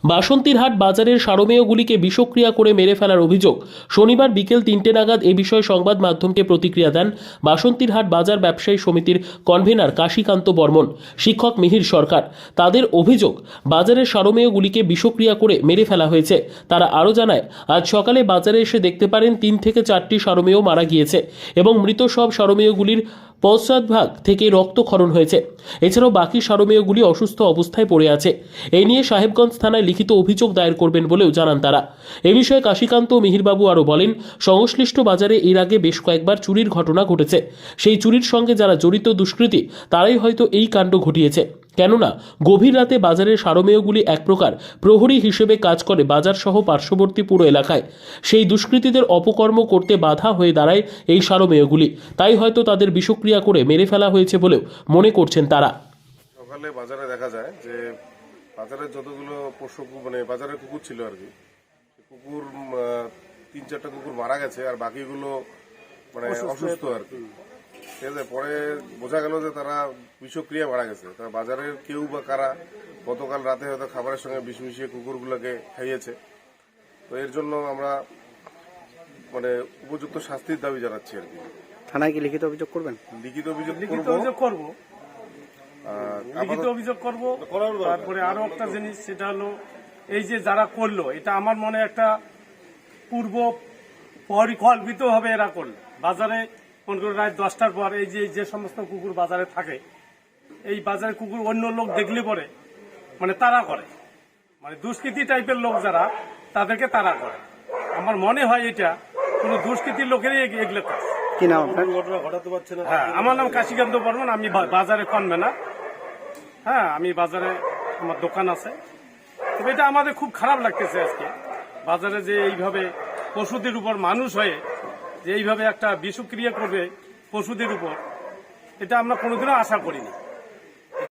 বাসন্তীরহাট বাজারের সারমেয়গুলিকে বিষক্রিয়া করে মেরে ফেলার অভিযোগ। শনিবার বিকেল ৩টে নাগাদ এ বিষয়ে সংবাদ মাধ্যমকে প্রতিক্রিয়া দেন বাসন্তীরহাট বাজার ব্যবসায়ী সমিতির কনভেনার কাশীকান্ত বর্মন, শিক্ষক মিহির সরকার। তাদের অভিযোগ, বাজারের সারমেয়গুলিকে বিষক্রিয়া করে মেরে ফেলা হয়েছে। তারা আরও জানায়, আজ সকালে বাজারে এসে দেখতে পারেন ৩ থেকে ৪টি সারমেয় মারা গিয়েছে এবং মৃত সব সারমেয়গুলির পশ্চাৎভাগ থেকে রক্তক্ষরণ হয়েছে। এছাড়াও বাকি সারমেয়গুলি অসুস্থ অবস্থায় পড়ে আছে। এই নিয়ে সাহেবগঞ্জ থানায় লিখিত অভিযোগ দায়ের করবেন বলেও জানান তারা। এ বিষয়ে কাশীকান্ত ও মিহিরবাবু আরও বলেন, সংশ্লিষ্ট বাজারে এর আগে বেশ কয়েকবার চুরির ঘটনা ঘটেছে। সেই চুরির সঙ্গে যারা জড়িত দুষ্কৃতী তারাই হয়তো এই কাণ্ড ঘটিয়েছে। কেননা গভীর রাতে বাজারের সারমেয়গুলি এক প্রকার প্রহরী হিসেবে কাজ করে বাজার সহ পার্শ্ববর্তী পুরো এলাকায়। সেই দুষ্কৃতীদের অপকর্ম করতে বাধা হয়ে দাঁড়ায় এই সারমেয়গুলি। তাই হয়তো তাদের বিষক্রিয়া করে মেরে ফেলা হয়েছে বলেও মনে করছেন তারা। সকালে বাজারে দেখা যায় যে বাজারে যতগুলো পশু বাজারের কুকুর ছিল আর কি, কুকুর ৩-৪টা কুকুর মারা গেছে আর বাকিগুলো অসুস্থ আর কি। ঠিক আছে, পরে বোঝা গেল যে তারা বিষক্রিয়া মারা গেছে। তারা বাজারের কেউ বা কারা গতকাল রাতে হয়তো খাবারের সঙ্গে বিষ মিশিয়ে কুকুরগুলোকে খাইয়েছে। তো এর জন্য আমরা উপযুক্ত শাস্তির দাবি জানাচ্ছি আর কি। থানায় কি লিখিত অভিযোগ করবেন? লিখিত অভিযোগ করব। তারপরে আরো একটা জিনিস, সেটা হলো এই যে যারা করলো, এটা আমার মনে একটা পূর্ব পরিকল্পিত ভাবে এরা করলো। বাজারে মনে করো রাত 10টার পর এই যে সমস্ত কুকুর বাজারে থাকে, এই বাজারে কুকুর অন্য লোক দেখলে পরে তারা করে, দুষ্কৃতী টাইপের লোক যারা, তাদেরকে তারা করে। আমার মনে হয় এটা কোন দুষ্কৃতির লোকেরই এগুলো কাজ। কি নাম আপনার? ঘটাতে পারছে না। হ্যাঁ, আমার নাম কাশীকান্ত বর্মন। আমি বাজারে কনভেনার। হ্যাঁ, আমি বাজারে আমার দোকান আছে। তবে এটা আমাদের খুব খারাপ লাগতেছে আজকে বাজারে যে এইভাবে পশুদের উপর মানুষ হয়ে যে এইভাবে একটা বিষক্রিয়া করবে পশুদের উপর, এটা আমরা কোনোদিনও আশা করিনি।